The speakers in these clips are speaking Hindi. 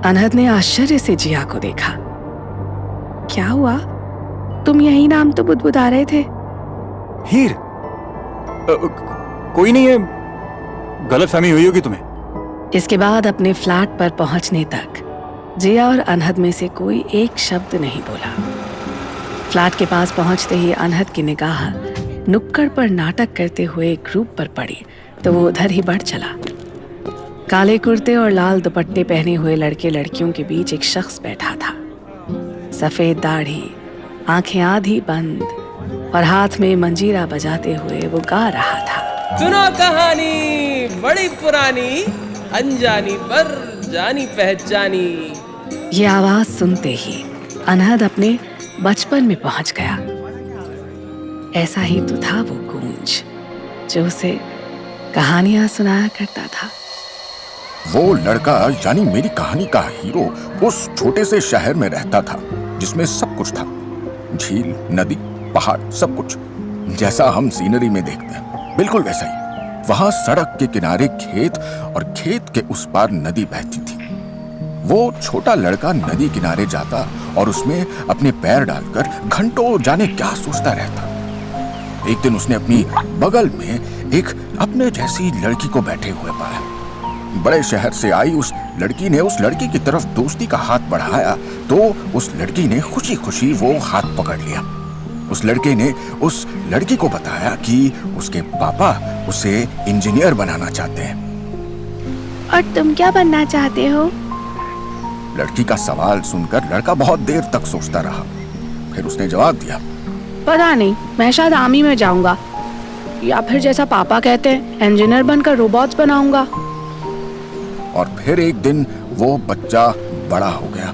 अनहद ने आश्चर्य से जिया को देखा। क्या हुआ? तुम यही नाम तो बुदबुदा रहे थे। हीर? कोई नहीं है, गलतफहमी हुई होगी तुम्हें। इसके बाद अपने फ्लैट पर पहुंचने तक जिया और अनहद में से कोई एक शब्द नहीं बोला। फ्लैट के पास पहुंचते ही अनहद की निगाह नुक्कड़ पर नाटक करते हुए एक ग्रुप पर पड़ी तो वो उधर ही बढ़ चला। काले कुर्ते और लाल दुपट्टे पहने हुए लड़के लड़कियों के बीच एक शख्स बैठा था। सफेद दाढ़ी, आंखें आधी बंद और हाथ में मंजीरा बजाते हुए वो गा रहा था। सुनो कहानी बड़ी पुरानी, अनजानी पर जानी पहचानी। ये आवाज सुनते ही अनहद अपने बचपन में पहुंच गया। ऐसा ही तो था वो गूंज जो उसे कहानियां सुनाया करता था। वो लड़का यानी मेरी कहानी का हीरो उस छोटे से शहर में रहता था जिसमें सब कुछ था, झील, नदी, पहाड़, सब कुछ जैसा हम सीनरी में देखते हैं, बिल्कुल वैसा ही। वहां सड़क के किनारे खेत और खेत के उस पार नदी बहती थी। वो छोटा लड़का नदी किनारे जाता और उसमें अपने पैर डालकर घंटों जाने क्या सोचता रहता। एक दिन उसने अपनी बगल में एक अपने जैसी लड़की को बैठे हुए पाया। बड़े शहर से आई उस लड़की ने उस लड़की की तरफ दोस्ती का हाथ बढ़ाया तो उस लड़की ने खुशी खुशी वो हाथ पकड़ लिया। उस लड़के ने उस लड़की को बताया कि उसके पापा उसे इंजीनियर बनाना चाहते हैं। और तुम क्या बनना चाहते हो? लड़की का सवाल सुनकर लड़का बहुत देर तक सोचता रहा। फिर उसने जवाब दिया, पता नहीं, मैं शायद आर्मी में जाऊंगा या फिर जैसा पापा कहते हैं इंजीनियर बनकर रोबोट्स बनाऊंगा। और फिर एक दिन वो बच्चा बड़ा हो गया।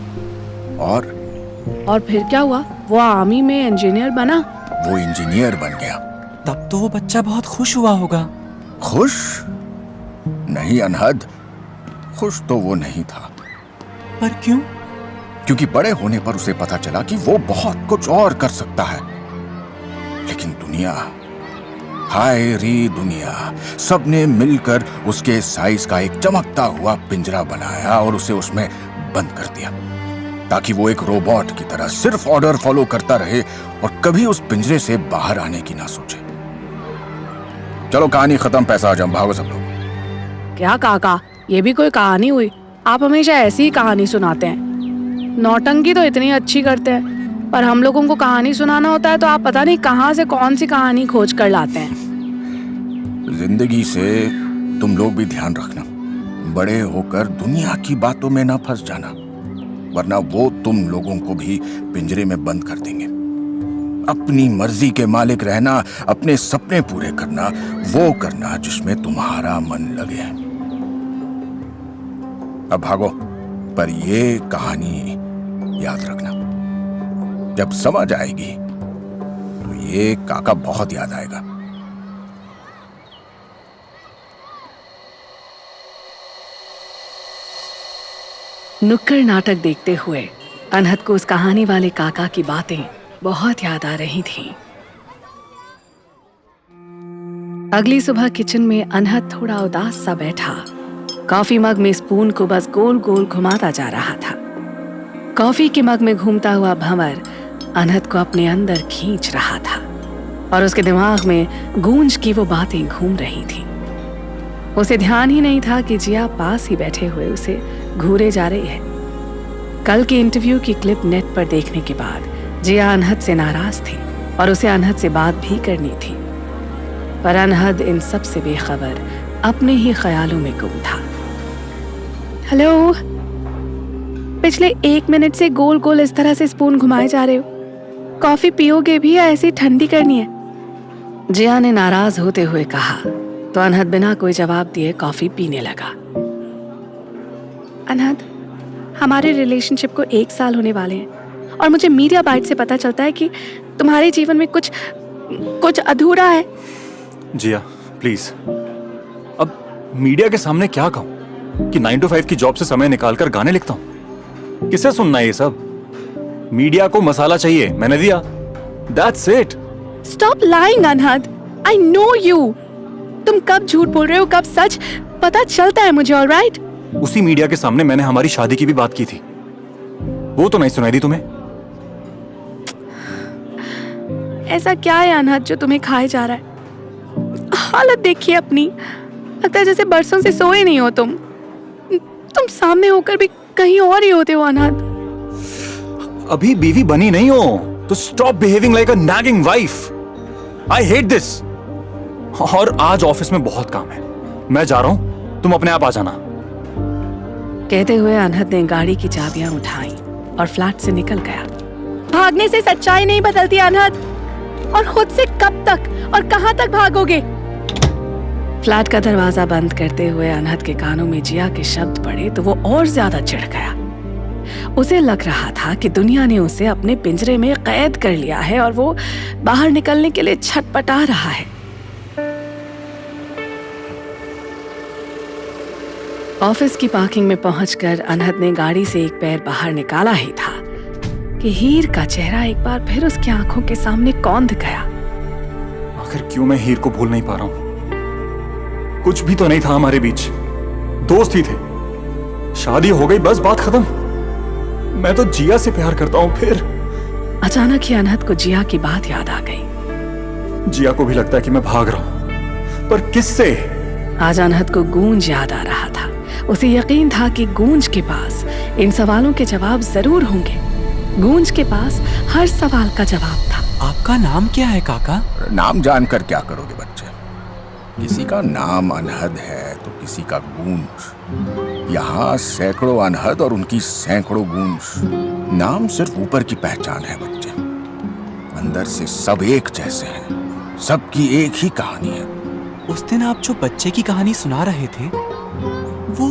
और फिर क्या हुआ? वो आर्मी में इंजीनियर बना। वो इंजीनियर बन गया। तब तो वो बच्चा बहुत खुश हुआ होगा। खुश? नहीं अनहद, खुश तो वो नहीं था। पर क्यों? क्योंकि बड़े होने पर उसे पता चला कि वो बहुत कुछ और कर सकता है। लेकिन दुनिया, हाय रे दुनिया, सबने मिलकर उसके साइज का एक चमकता हुआ पिंजरा बनाया और उसे उसमें बंद कर दिया ताकि वो एक रोबोट की तरह सिर्फ ऑर्डर फॉलो करता रहे और कभी उस पिंजरे से बाहर आने की ना सोचे। चलो कहानी खत्म, पैसा हजम, भागो सब लोग। क्या काका, ये भी कोई कहानी हुई? आप हमेशा ऐसी ही कहानी सुनाते हैं। नौटंकी तो इतनी अच्छी करते हैं पर हम लोगों को कहानी सुनाना होता है तो आप पता नहीं कहां से कौन सी कहानी खोज कर लाते हैं। जिंदगी से तुम लोग भी ध्यान रखना, बड़े होकर दुनिया की बातों में ना फंस जाना, वरना वो तुम लोगों को भी पिंजरे में बंद कर देंगे। अपनी मर्जी के मालिक रहना, अपने सपने पूरे करना, वो करना जिसमें तुम्हारा मन लगे। अब भागो, पर ये कहानी याद रखना, जब समझ आएगी तो ये काका बहुत याद आएगा। नुक्कड़ नाटक देखते हुए अनहद को उस कहानी वाले काका की बातें बहुत याद आ रही थीं। अगली सुबह किचन में अनहद थोड़ा उदास सा बैठा कॉफी मग में स्पून को बस गोल गोल घुमाता जा रहा था। कॉफी के मग में घूमता हुआ भंवर अनहद को अपने अंदर खींच रहा था और उसके दिमाग में गूंज की वो बातें घूम रही थीं। उसे ध्यान ही नहीं था कि जिया पास ही बैठे हुए उसे घूरे जा रही है। कल के इंटरव्यू की क्लिप नेट पर देखने के बाद जिया अनहद से नाराज थी और उसे अनहद से बात भी करनी थी, पर अनहद इन सब से बेखबर अपने ही ख्यालों में गुम था। हेलो, पिछले 1 मिनट से गोल गोल इस तरह से स्पून घुमाए जा रहे हो। कॉफी पियोगे भी या ऐसी ठंडी करनी है? जिया ने नाराज होते हुए कहा तो अनहद बिना कोई जवाब दिए कॉफी पीने लगा। अनहद, हमारे रिलेशनशिप को 1 साल होने वाले हैं और मुझे मीडिया बाइट से पता चलता है कि तुम्हारे जीवन में कुछ अधूरा है। जिया प्लीज, अब मीडिया के सामने क्या कहूं कि 9 to 5 की जॉब से समय निकालकर गाने लिखता हूं? किसे सुनना है ये सब? मीडिया को मसाला चाहिए, मैंने दिया, that's it. Stop lying Anhad, I know you. तुम कब झूठ बोल रहे हो कब सच, पता चलता है मुझे, ऑलराइट? उसी मीडिया के सामने मैंने हमारी शादी की भी बात की थी। वो तो नहीं सुनाई दी तुम्हें? ऐसा क्या है अनहद जो तुम्हें खाए जा रहा है? हालत देखिए अपनी, लगता है जैसे बरसों से सोए नहीं हो तुम सामने होकर भी कहीं और ही होते हो अनहद। अभी बीवी बनी नहीं हो तो stop behaving like a nagging wife. I hate this. और आज ऑफिस में बहुत काम है, मैं जा रहा हूं, तुम अपने आप आ जाना। कहते हुए अनहद ने गाड़ी की चाबियां उठाई और फ्लैट से निकल गया। भागने से सच्चाई नहीं बदलती अनहद, और खुद से कब तक और कहां तक भागोगे? फ्लैट का दरवाजा बंद करते हुए अनहद के कानों में जिया के शब्द पड़े तो वो और ज्यादा चिढ़ गया। उसे लग रहा था कि दुनिया ने उसे अपने पिंजरे में कैद कर लिया है और वो बाहर निकलने के लिए छटपटा रहा है। ऑफिस की पार्किंग में पहुंचकर अनहद ने गाड़ी से एक पैर बाहर निकाला ही था कि हीर का चेहरा एक बार फिर उसकी आंखों के सामने कौंध गया। आखिर क्यों मैं हीर को भूल नहीं पा रहा हूं? कुछ भी तो नहीं था हमारे बीच, दोस्त ही थे। शादी हो गई, बस बात खत्म। मैं तो जिया से प्यार करता हूं। फिर अचानक ही अनहद को जिया की बात याद आ गई। जिया को भी लगता है कि मैं भाग रहा हूं, पर किससे? आज अनहद को गूंज याद आ रहा था। उसे यकीन था कि गूंज के पास इन सवालों के जवाब जरूर होंगे। गूंज के पास हर सवाल का जवाब था। आपका नाम क्या है काका? नाम जानकर क्या करोगे बच्चे? किसी का नाम अनहद है तो किसी का गूंज। यहाँ सैकड़ों अनहद और उनकी सैकड़ों गूंज। नाम सिर्फ ऊपर की पहचान है बच्चे, अंदर से सब एक जैसे हैं। सबकी एक ही कहानी है। उस दिन आप जो बच्चे की कहानी सुना रहे थे, वो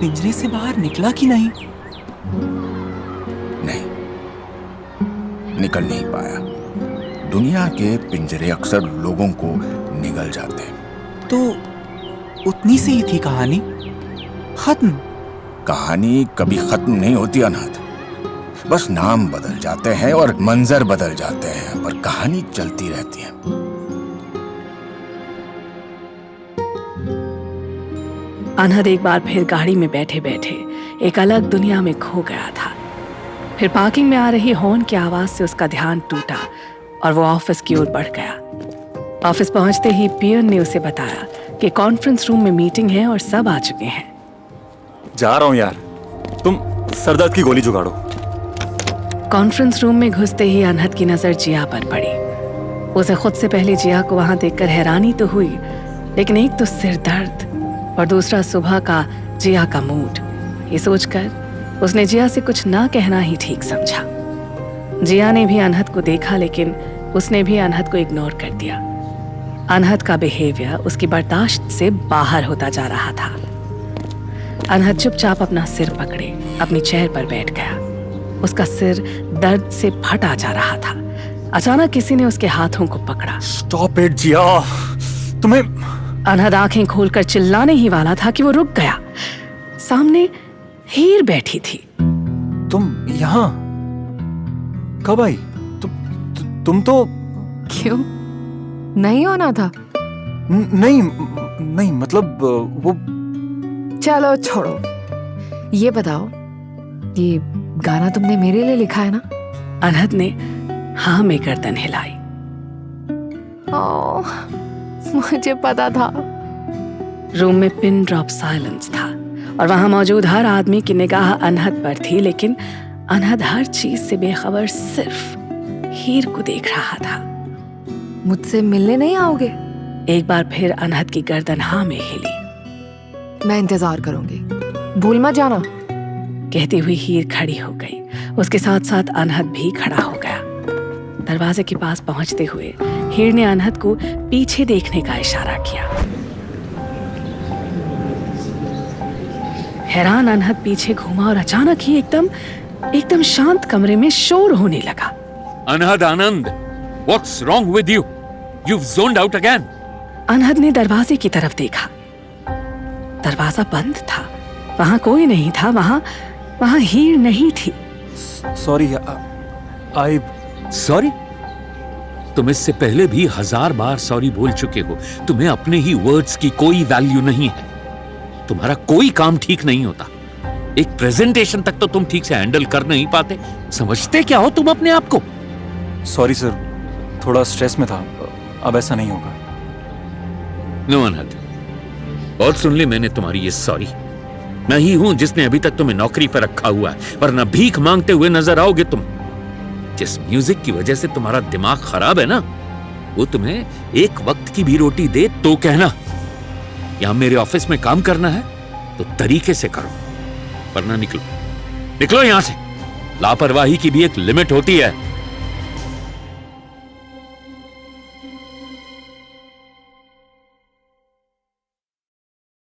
पिंजरे से बाहर निकला कि नहीं? नहीं, निकल नहीं पाया। दुनिया के पिंजरे अक्सर लोगों को निगल जाते हैं। तो उतनी सी ही थी कहानी, खत्म? कहानी कभी खत्म नहीं होती अनहद। बस नाम बदल जाते हैं और मंजर बदल जाते हैं, पर कहानी चलती रहती है। अनहद एक बार फिर गाड़ी में बैठे बैठे एक अलग दुनिया में खो गया था। फिर पार्किंग में आ रही हॉर्न की आवाज से उसका ध्यान टूटा और वो ऑफिस की ओर बढ़ गया। ऑफिस पहुंचते ही पियन ने उसे बताया कि कॉन्फ्रेंस रूम में मीटिंग है और सब आ चुके हैं। जा रहा हूं यार, तुम सरदर्द की गोली जुगाड़ो। कॉन्फ्रेंस रूम में घुसते ही अनहद की नजर जिया पर पड़ी। उसे खुद से पहले जिया को वहां देखकर हैरानी तो हुई, लेकिन एक तो सिर दर्द और दूसरा सुबह का जिया का मूड। ये सोचकर उसने जिया से कुछ ना कहना ही ठीक समझा। जिया ने भी अनहद को देखा, लेकिन उसने भी अनहद को इग्नोर कर दिया। अनहद का बिहेवियर उसकी बर्दाश्त से बाहर होता जा रहा था। अनहद चुपचाप अपना सिर पकड़े अपनी चेयर पर बैठ गया। उसका सिर दर्द से फटा जा रहा था। अचानक किसी ने उसके हाथों को पकड़ा। स्टॉप इट जिया, तुम्हें। अनहद आंखें खोलकर चिल्लाने ही वाला था कि वो रुक गया। सामने हीर बैठी थी। तुम यहाँ कब आई? तुम तो क्यों नहीं होना था? नहीं मतलब वो। चलो छोड़ो, ये बताओ, ये गाना तुमने मेरे लिए लिखा है ना? अनहद ने हाँ में गर्दन हिलाई। ओह, मुझे पता था। रूम में पिन ड्रॉप साइलेंस था और वहां मौजूद हर आदमी की निगाह अनहद पर थी, लेकिन अनहद हर चीज से बेखबर सिर्फ हीर को देख रहा था। मुझसे मिलने नहीं आओगे? एक बार फिर अनहद की गर्दन हाँ में हिली। मैं इंतजार करूंगी, भूल मत जाना। कहती हुई हीर खड़ी हो गई। उसके साथ साथ अनहद भी खड़ा हो गया। दरवाजे के पास पहुंचते हुए हीर ने अनहद को पीछे देखने का इशारा किया। हैरान अनहद पीछे घूमा और अचानक ही एकदम शांत कमरे में शोर होने लगा। अनहद आनंद, what's wrong with you? You've zoned out again. अनहद ने दरवाजे की तरफ देखा। दरवाजा बंद था, वहां कोई नहीं था। वहां हीर नहीं थी। Sorry I. सॉरी? तुम इससे पहले भी 1000 बार सॉरी बोल चुके हो। तुम्हें अपने ही वर्ड्स की कोई वैल्यू नहीं है। तुम्हारा कोई काम ठीक नहीं होता। एक प्रेजेंटेशन तक तो तुम ठीक से हैंडल कर नहीं पाते। समझते क्या हो तुम अपने आप को? सॉरी सर, थोड़ा स्ट्रेस में था। अब ऐसा नहीं होगा। नो अनहद, बहुत सुन ली मैंने तुम्हारी ये सॉरी। मैं ही हूं जिसने अभी तक तुम्हें नौकरी पर रखा हुआ है, वरना भीख मांगते हुए नजर आओगे तुम। जिस म्यूजिक की वजह से तुम्हारा दिमाग खराब है ना, वो तुम्हें एक वक्त की भी रोटी दे तो कहना। यहां मेरे ऑफिस में काम करना है तो तरीके से करो, वरना निकलो, निकलो यहां से। लापरवाही की भी एक लिमिट होती है।